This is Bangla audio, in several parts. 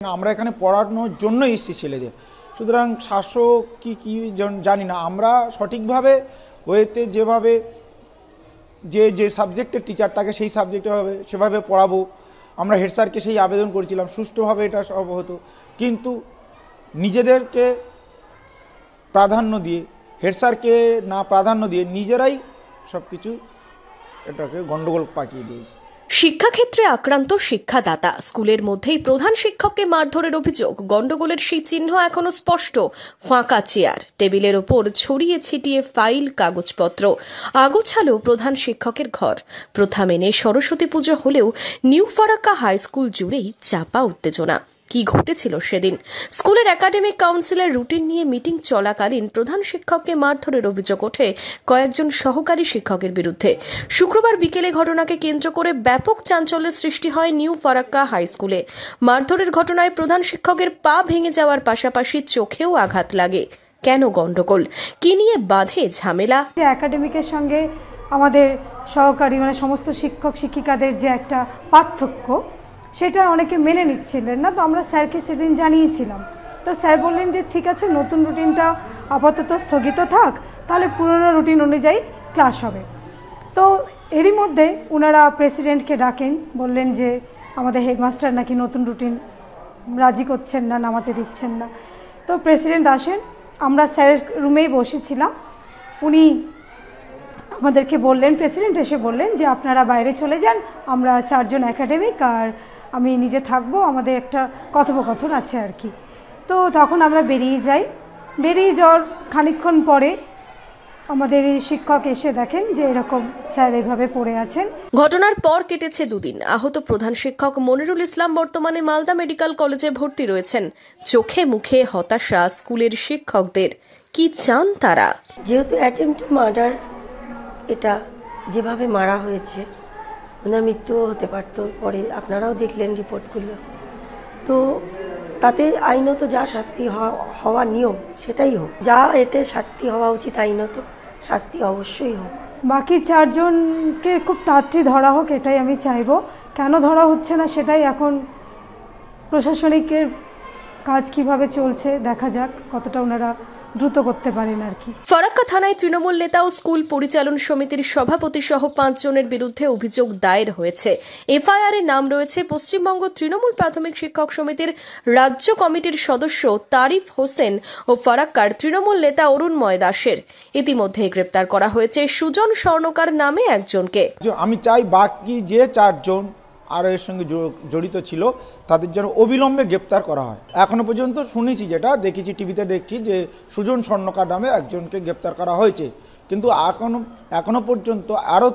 আমরা এখানে পড়ানোর জন্য এসেছি ছেলেদের, সুতরাং শাসক কি জানি না। আমরা সঠিকভাবে ওয়েতে যেভাবে যে সাবজেক্টের টিচার তাকে সেই সাবজেক্টে সেভাবে পড়াবো। আমরা হেড স্যারকে সেই আবেদন করেছিলাম, সুষ্ঠুভাবে এটা সব হতো, কিন্তু নিজেদেরকে প্রাধান্য দিয়ে, হেড স্যারকে না প্রাধান্য দিয়ে নিজেরাই সব কিছু এটাকে গণ্ডগোল পাকিয়ে দিয়েছে। শিক্ষাক্ষেত্রে আক্রান্ত শিক্ষাদাতা, স্কুলের মধ্যেই প্রধান শিক্ষককে মারধরের অভিযোগ। গন্ডগোলের সেই চিহ্ন এখনো স্পষ্ট। ফাঁকা চেয়ার, টেবিলের ওপর ছড়িয়ে ছিটিয়ে ফাইল, কাগজপত্র। আগোছালো প্রধান শিক্ষকের ঘর। প্রথা মেনে সরস্বতী পুজো হলেও নিউ ফারাক্কা হাই স্কুল জুড়েই চাপা উত্তেজনা। কি ঘটেছিল সেদিন? স্কুলের একাডেমিক কাউন্সিলের রুটিন নিয়ে মিটিং চলাকালীন প্রধান শিক্ষককে মারধরের অভিযোগ ওঠে কয়েকজন সহকারী শিক্ষকের বিরুদ্ধে। শুক্রবার বিকেলে ঘটনাকে কেন্দ্র করে ব্যাপক চাঞ্চল্যের সৃষ্টি হয় নিউ ফারাক্কা হাই স্কুলে। মারধরের ঘটনায় প্রধান শিক্ষকের পা ভেঙে যাওয়ার পাশাপাশি চোখেও আঘাত লাগে। কেন গন্ডগোল? কি নিয়ে বাধে ঝামেলা? একাডেমিকের সঙ্গে আমাদের সহকারী সমস্ত শিক্ষক শিক্ষিকাদের যে একটা পার্থক্য, সেটা অনেকে মেনে নিচ্ছিলেন না। তো আমরা স্যারকে সেদিন জানিয়েছিলাম। তো স্যার বললেন যে ঠিক আছে, নতুন রুটিনটা আপাতত স্থগিত থাক, তাহলে পুরনো রুটিন অনুযায়ী ক্লাস হবে। তো এরই মধ্যে ওনারা প্রেসিডেন্টকে ডাকেন, বললেন যে আমাদের হেডমাস্টার নাকি নতুন রুটিন রাজি করছেন না, নামাতে দিচ্ছেন না। তো প্রেসিডেন্ট আসেন, আমরা স্যারের রুমেই বসেছিলাম। উনি আমাদেরকে বললেন, প্রেসিডেন্ট এসে বললেন যে আপনারা বাইরে চলে যান, আমরা 4 জন একাডেমিক আর আমি নিজে থাকবো, আমাদের একটা কথোপকথন আছে আর কি। তো তখন আমরা বেরিয়ে যাই। বেরিয়ে যাওয়ার খানিকক্ষণ পরে আমাদের এই শিক্ষক এসে দেখেন যে এরকম স্যার এভাবে পড়ে আছেন। ঘটনার পর কেটেছে 2 দিন। আহত প্রধান শিক্ষক মনিরুল ইসলাম বর্তমানে মালদা মেডিকেল কলেজে ভর্তি রয়েছেন। চোখে মুখে হতাশা স্কুলের শিক্ষকদের। কি চান তারা? যেহেতু অ্যাটেম্পট টু মার্ডার, এটা যেভাবে মারা হয়েছে, ওনার মৃত্যুও হতে পারত। পরে আপনারাও দেখলেন রিপোর্টগুলো। তো তাতে আইনত যা শাস্তি হওয়া নিয়ম সেটাই হোক, যা এতে শাস্তি হওয়া উচিত আইনত শাস্তি অবশ্যই হোক। বাকি 4 জনকে খুব তাড়াতাড়ি ধরা হোক, এটাই আমি চাইবো। কেন ধরা হচ্ছে না সেটাই এখন প্রশাসনিকের কাজ কিভাবে চলছে, দেখা যাক কতটা ওনারা দ্রুত করতে পারেন আর কি। ফারাক্কা থানায় তৃণমূল নেতা ও স্কুল পরিচালন সমিতির সভাপতি সহ 5 জনের বিরুদ্ধে অভিযোগ দায়ের হয়েছে। এফআইআর এর নাম রয়েছে পশ্চিমবঙ্গ তৃণমূল প্রাথমিক শিক্ষক সমিতির রাজ্য কমিটির সদস্য তারিফ হোসেন ও ফারাক্কার তৃণমূল নেতা অরুণময় দাসের। ইতিমধ্যে গ্রেপ্তার করা হয়েছে সুজন স্বর্ণকার নামে একজনকে। আমি চাই বাকি যে 4 জন আর এর সঙ্গে জড়িত ছিল তাদের যেন অবিলম্বে গ্রেপ্তার করা হয়। এখনো পর্যন্ত শুনেছি, যেটা দেখেছি টিভিতে দেখছি, যে সুজন স্বর্ণকার নামে একজনকে গ্রেপ্তার করা হয়েছে, কিন্তু এখনো পর্যন্ত আরও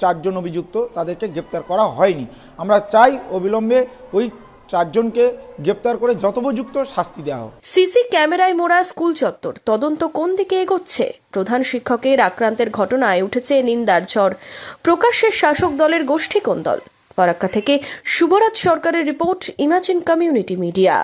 4 জন অভিযুক্ত তাদেরকে গ্রেপ্তার করা হয়নি। আমরা চাই অবিলম্বে ওই 4 জনকে গ্রেপ্তার করে যথোপযুক্ত শাস্তি দেওয়া হোক। সিসি ক্যামেরায় মোড়া স্কুল চত্বর, তদন্ত কোন দিকে এগোচ্ছে? প্রধান শিক্ষকের আক্রান্তের ঘটনায় উঠেছে নিন্দার ঝড়। প্রকাশ্যে শাসক দলের গোষ্ঠী কোন দল? ফারাক্কা থেকে শুভরাজ সরকারের রিপোর্ট, ইমাজিন কমিউনিটি মিডিয়া।